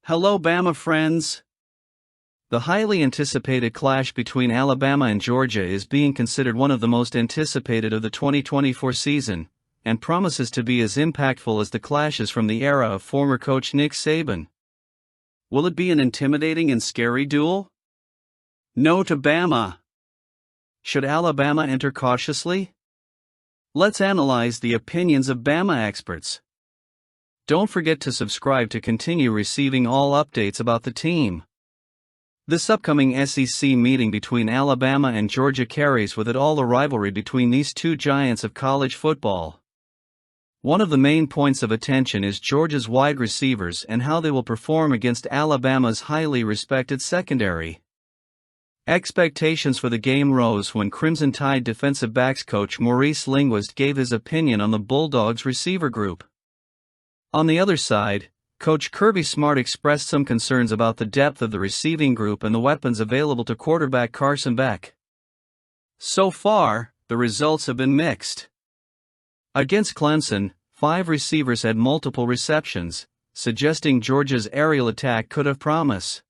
Hello Bama friends! The highly anticipated clash between Alabama and Georgia is being considered one of the most anticipated of the 2024 season, and promises to be as impactful as the clashes from the era of former coach Nick Saban. Will it be an intimidating and scary duel? No to Bama. Should Alabama enter cautiously? Let's analyze the opinions of Bama experts. Don't forget to subscribe to continue receiving all updates about the team. This upcoming SEC meeting between Alabama and Georgia carries with it all the rivalry between these two giants of college football. One of the main points of attention is Georgia's wide receivers and how they will perform against Alabama's highly respected secondary. Expectations for the game rose when Crimson Tide defensive backs coach Maurice Linguist gave his opinion on the Bulldogs receiver group. On the other side, Coach Kirby Smart expressed some concerns about the depth of the receiving group and the weapons available to quarterback Carson Beck. So far, the results have been mixed. Against Clemson, 5 receivers had multiple receptions, suggesting Georgia's aerial attack could have promise.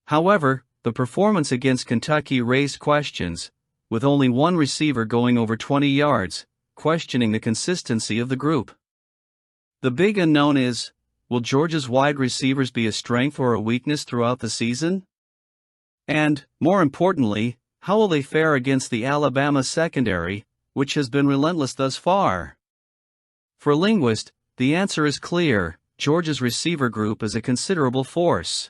However, the performance against Kentucky raised questions, with only one receiver going over 20 yards, questioning the consistency of the group. The big unknown is, will Georgia's wide receivers be a strength or a weakness throughout the season? And, more importantly, how will they fare against the Alabama secondary, which has been relentless thus far? For Linguist, the answer is clear: Georgia's receiver group is a considerable force.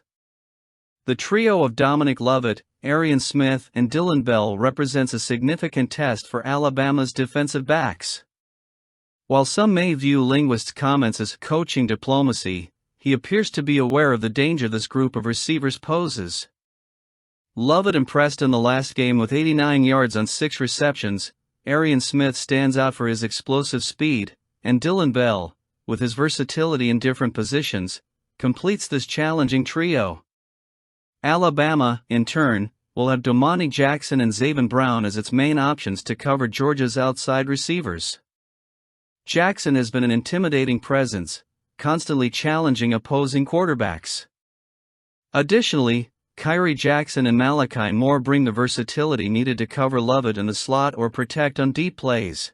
The trio of Dominic Lovett, Arian Smith, and Dylan Bell represents a significant test for Alabama's defensive backs. While some may view Linguist's comments as coaching diplomacy, he appears to be aware of the danger this group of receivers poses. Lovett impressed in the last game with 89 yards on 6 receptions, Arian Smith stands out for his explosive speed, and Dylan Bell, with his versatility in different positions, completes this challenging trio. Alabama, in turn, will have Domani Jackson and Zaven Brown as its main options to cover Georgia's outside receivers. Jackson has been an intimidating presence, constantly challenging opposing quarterbacks. Additionally, Kyrie Jackson and Malachi Moore bring the versatility needed to cover Lovett in the slot or protect on deep plays.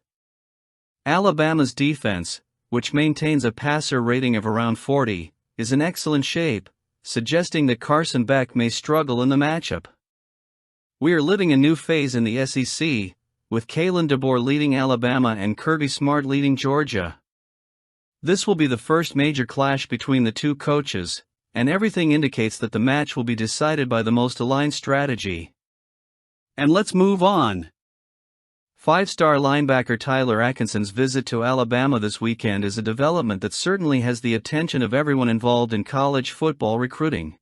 Alabama's defense, which maintains a passer rating of around 40, is in excellent shape, suggesting that Carson Beck may struggle in the matchup. We are living a new phase in the SEC, with Kalen DeBoer leading Alabama and Kirby Smart leading Georgia. This will be the first major clash between the two coaches, and everything indicates that the match will be decided by the most aligned strategy. And let's move on. 5-star linebacker Tyler Atkinson's visit to Alabama this weekend is a development that certainly has the attention of everyone involved in college football recruiting.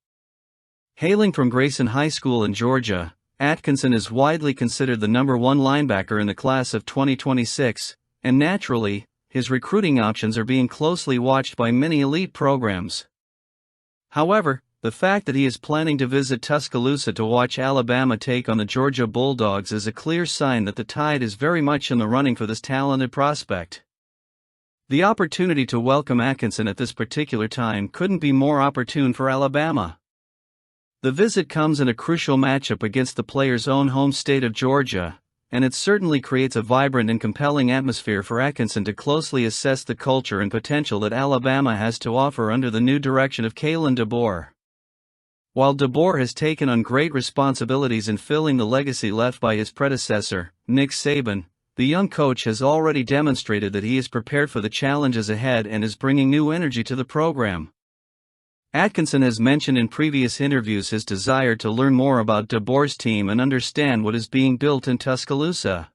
Hailing from Grayson High School in Georgia, Atkinson is widely considered the number 1 linebacker in the class of 2026, and naturally, his recruiting options are being closely watched by many elite programs. However, the fact that he is planning to visit Tuscaloosa to watch Alabama take on the Georgia Bulldogs is a clear sign that the Tide is very much in the running for this talented prospect. The opportunity to welcome Atkinson at this particular time couldn't be more opportune for Alabama. The visit comes in a crucial matchup against the player's own home state of Georgia, and it certainly creates a vibrant and compelling atmosphere for Atkinson to closely assess the culture and potential that Alabama has to offer under the new direction of Kalen DeBoer. While DeBoer has taken on great responsibilities in filling the legacy left by his predecessor, Nick Saban, the young coach has already demonstrated that he is prepared for the challenges ahead and is bringing new energy to the program. Atkinson has mentioned in previous interviews his desire to learn more about DeBoer's team and understand what is being built in Tuscaloosa.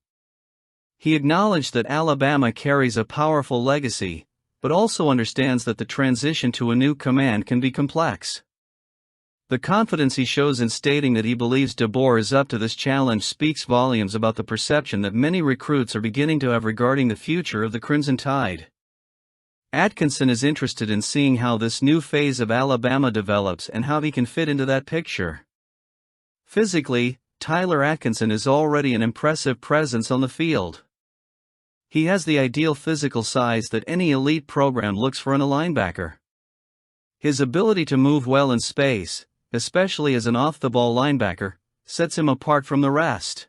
He acknowledged that Alabama carries a powerful legacy, but also understands that the transition to a new command can be complex. The confidence he shows in stating that he believes DeBoer is up to this challenge speaks volumes about the perception that many recruits are beginning to have regarding the future of the Crimson Tide. Atkinson is interested in seeing how this new phase of Alabama develops and how he can fit into that picture. Physically, Tyler Atkinson is already an impressive presence on the field. He has the ideal physical size that any elite program looks for in a linebacker. His ability to move well in space, especially as an off-the-ball linebacker, sets him apart from the rest.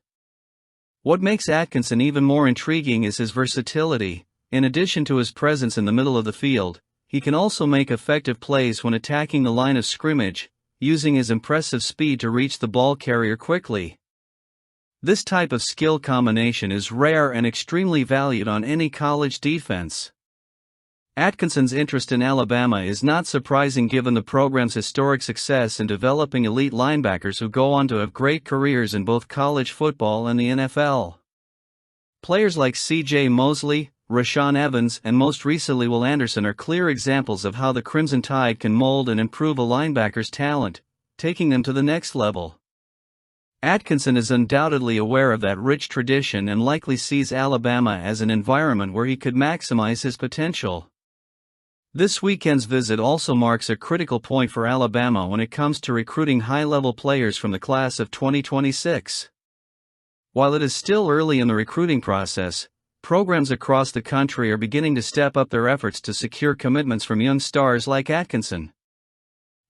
What makes Atkinson even more intriguing is his versatility. In addition to his presence in the middle of the field, he can also make effective plays when attacking the line of scrimmage, using his impressive speed to reach the ball carrier quickly. This type of skill combination is rare and extremely valued on any college defense. Atkinson's interest in Alabama is not surprising given the program's historic success in developing elite linebackers who go on to have great careers in both college football and the NFL. Players like C.J. Mosley, Rashaan Evans, and most recently Will Anderson are clear examples of how the Crimson Tide can mold and improve a linebacker's talent, taking them to the next level. Atkinson is undoubtedly aware of that rich tradition and likely sees Alabama as an environment where he could maximize his potential. This weekend's visit also marks a critical point for Alabama when it comes to recruiting high-level players from the class of 2026. While it is still early in the recruiting process, programs across the country are beginning to step up their efforts to secure commitments from young stars like Atkinson.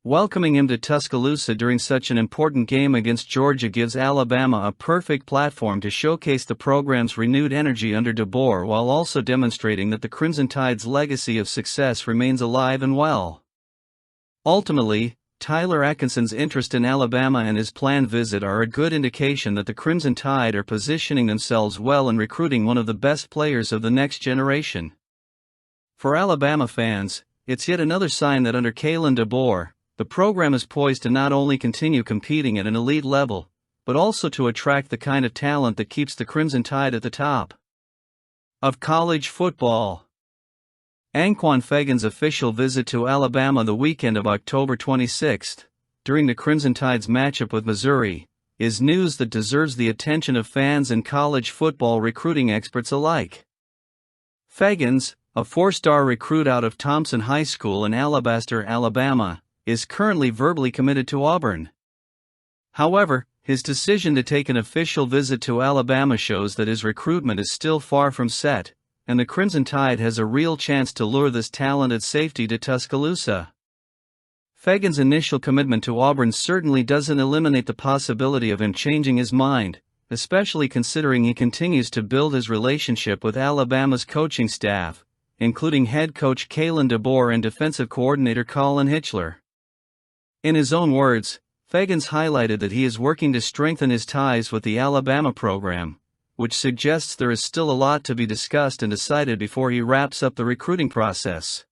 Welcoming him to Tuscaloosa during such an important game against Georgia gives Alabama a perfect platform to showcase the program's renewed energy under DeBoer while also demonstrating that the Crimson Tide's legacy of success remains alive and well. Ultimately, Tyler Atkinson's interest in Alabama and his planned visit are a good indication that the Crimson Tide are positioning themselves well in recruiting one of the best players of the next generation. For Alabama fans, it's yet another sign that under Kalen DeBoer, the program is poised to not only continue competing at an elite level, but also to attract the kind of talent that keeps the Crimson Tide at the top of college football. Anquan Fagan's official visit to Alabama the weekend of October 26, during the Crimson Tide's matchup with Missouri, is news that deserves the attention of fans and college football recruiting experts alike. Fagans, a four-star recruit out of Thompson High School in Alabaster, Alabama, is currently verbally committed to Auburn. However, his decision to take an official visit to Alabama shows that his recruitment is still far from set, and the Crimson Tide has a real chance to lure this talented safety to Tuscaloosa. Fagan's initial commitment to Auburn certainly doesn't eliminate the possibility of him changing his mind, especially considering he continues to build his relationship with Alabama's coaching staff, including head coach Kalen DeBoer and defensive coordinator Colin Hitchler. In his own words, Fagans highlighted that he is working to strengthen his ties with the Alabama program, which suggests there is still a lot to be discussed and decided before he wraps up the recruiting process.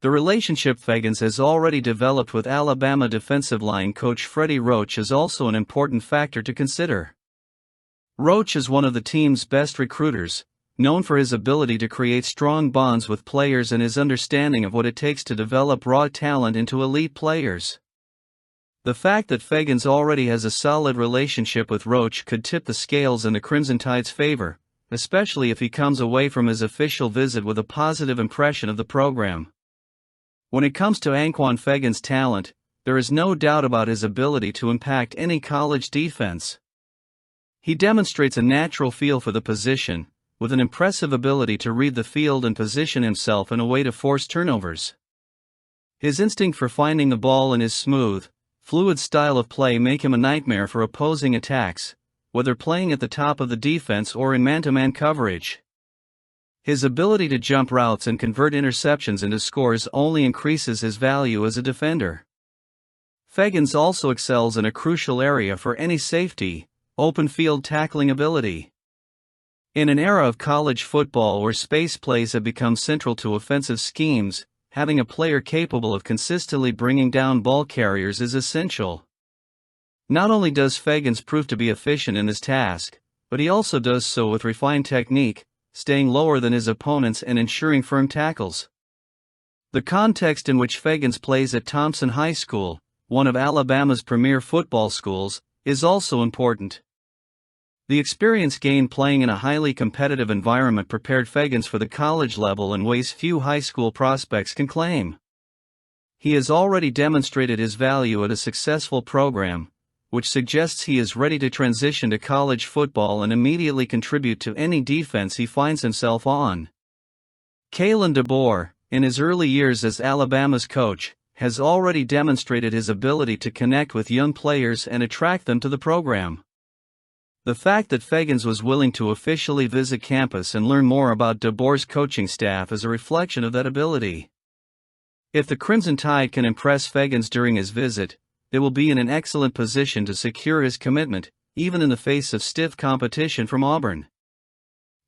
The relationship Fagans has already developed with Alabama defensive line coach Freddie Roach is also an important factor to consider. Roach is one of the team's best recruiters, known for his ability to create strong bonds with players and his understanding of what it takes to develop raw talent into elite players. The fact that Fagans already has a solid relationship with Roach could tip the scales in the Crimson Tide's favor, especially if he comes away from his official visit with a positive impression of the program. When it comes to Anquan Fagans' talent, there is no doubt about his ability to impact any college defense. He demonstrates a natural feel for the position, with an impressive ability to read the field and position himself in a way to force turnovers. His instinct for finding the ball and his smooth, fluid style of play make him a nightmare for opposing attacks, whether playing at the top of the defense or in man-to-man coverage. His ability to jump routes and convert interceptions into scores only increases his value as a defender. Fagans also excels in a crucial area for any safety, open field tackling ability. In an era of college football where space plays have become central to offensive schemes, having a player capable of consistently bringing down ball carriers is essential. Not only does Fagans prove to be efficient in this task, but he also does so with refined technique, staying lower than his opponents and ensuring firm tackles. The context in which Fagans plays at Thompson High School, one of Alabama's premier football schools, is also important. The experience gained playing in a highly competitive environment prepared Fagans for the college level in ways few high school prospects can claim. He has already demonstrated his value at a successful program, which suggests he is ready to transition to college football and immediately contribute to any defense he finds himself on. Kalen DeBoer, in his early years as Alabama's coach, has already demonstrated his ability to connect with young players and attract them to the program. The fact that Fegans was willing to officially visit campus and learn more about DeBoer's coaching staff is a reflection of that ability. If the Crimson Tide can impress Fegans during his visit, they will be in an excellent position to secure his commitment, even in the face of stiff competition from Auburn.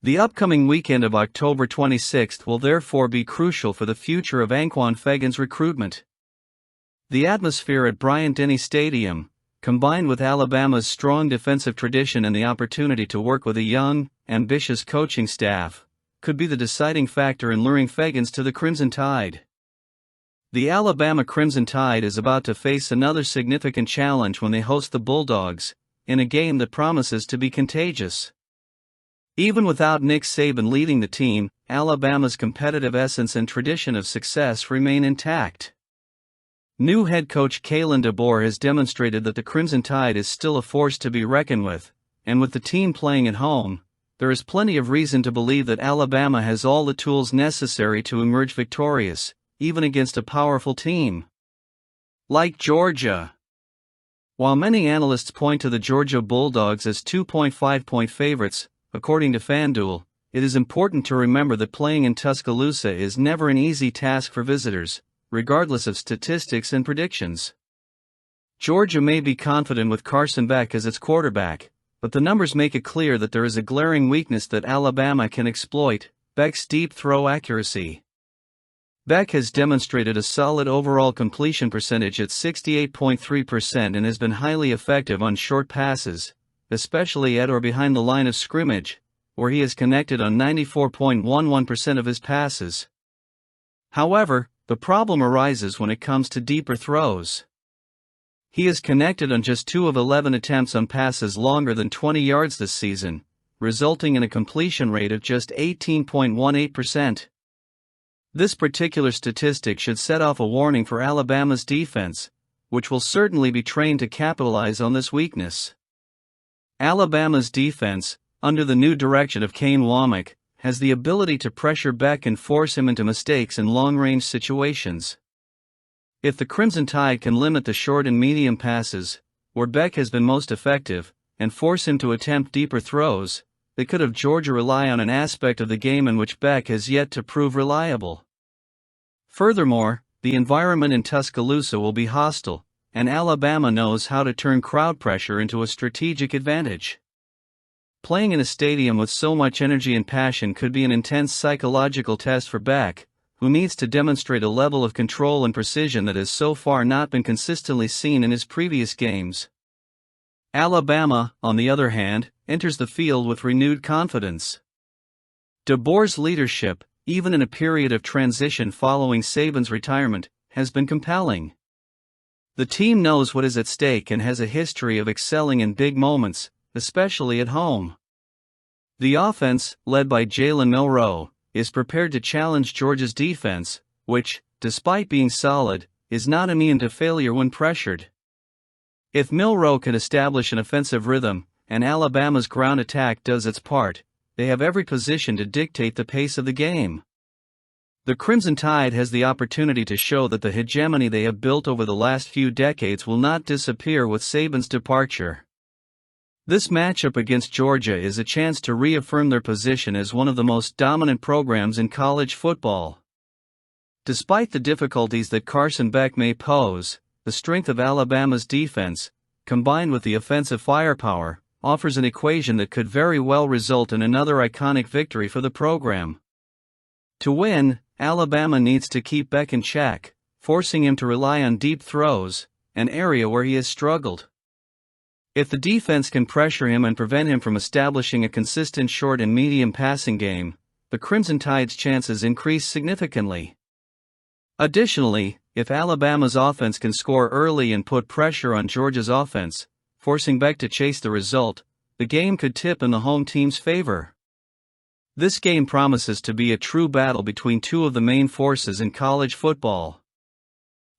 The upcoming weekend of October 26th will therefore be crucial for the future of Anquan Fegans' recruitment. The atmosphere at Bryant-Denny Stadium, combined with Alabama's strong defensive tradition and the opportunity to work with a young, ambitious coaching staff, could be the deciding factor in luring Fegans to the Crimson Tide. The Alabama Crimson Tide is about to face another significant challenge when they host the Bulldogs, in a game that promises to be contagious. Even without Nick Saban leading the team, Alabama's competitive essence and tradition of success remain intact. New head coach Kalen DeBoer has demonstrated that the Crimson Tide is still a force to be reckoned with, and with the team playing at home, there is plenty of reason to believe that Alabama has all the tools necessary to emerge victorious, even against a powerful team like Georgia. While many analysts point to the Georgia Bulldogs as 2.5-point favorites, according to FanDuel, it is important to remember that playing in Tuscaloosa is never an easy task for visitors, regardless of statistics and predictions. Georgia may be confident with Carson Beck as its quarterback, but the numbers make it clear that there is a glaring weakness that Alabama can exploit: Beck's deep throw accuracy. Beck has demonstrated a solid overall completion percentage at 68.3% and has been highly effective on short passes, especially at or behind the line of scrimmage, where he has connected on 94.11% of his passes. However, the problem arises when it comes to deeper throws. He has connected on just 2 of 11 attempts on passes longer than 20 yards this season, resulting in a completion rate of just 18.18%. This particular statistic should set off a warning for Alabama's defense, which will certainly be trained to capitalize on this weakness. Alabama's defense, under the new direction of Kane Womack, has the ability to pressure Beck and force him into mistakes in long-range situations. If the Crimson Tide can limit the short and medium passes, where Beck has been most effective, and force him to attempt deeper throws, they could have Georgia rely on an aspect of the game in which Beck has yet to prove reliable. Furthermore, the environment in Tuscaloosa will be hostile, and Alabama knows how to turn crowd pressure into a strategic advantage. Playing in a stadium with so much energy and passion could be an intense psychological test for Beck, who needs to demonstrate a level of control and precision that has so far not been consistently seen in his previous games. Alabama, on the other hand, enters the field with renewed confidence. DeBoer's leadership, even in a period of transition following Saban's retirement, has been compelling. The team knows what is at stake and has a history of excelling in big moments, especially at home. The offense, led by Jalen Milroe, is prepared to challenge Georgia's defense, which, despite being solid, is not immune to failure when pressured. If Milroe can establish an offensive rhythm, and Alabama's ground attack does its part, they have every position to dictate the pace of the game. The Crimson Tide has the opportunity to show that the hegemony they have built over the last few decades will not disappear with Saban's departure. This matchup against Georgia is a chance to reaffirm their position as one of the most dominant programs in college football. Despite the difficulties that Carson Beck may pose, the strength of Alabama's defense, combined with the offensive firepower, offers an equation that could very well result in another iconic victory for the program. To win, Alabama needs to keep Beck in check, forcing him to rely on deep throws, an area where he has struggled. If the defense can pressure him and prevent him from establishing a consistent short and medium passing game, the Crimson Tide's chances increase significantly. Additionally, if Alabama's offense can score early and put pressure on Georgia's offense, forcing Beck to chase the result, the game could tip in the home team's favor. This game promises to be a true battle between two of the main forces in college football.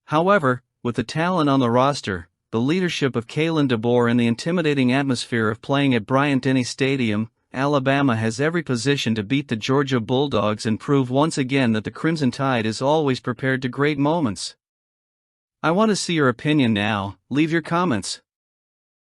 However, with the talent on the roster, the leadership of Kalen DeBoer and the intimidating atmosphere of playing at Bryant-Denny Stadium, Alabama has every position to beat the Georgia Bulldogs and prove once again that the Crimson Tide is always prepared to great moments. I want to see your opinion now. Leave your comments.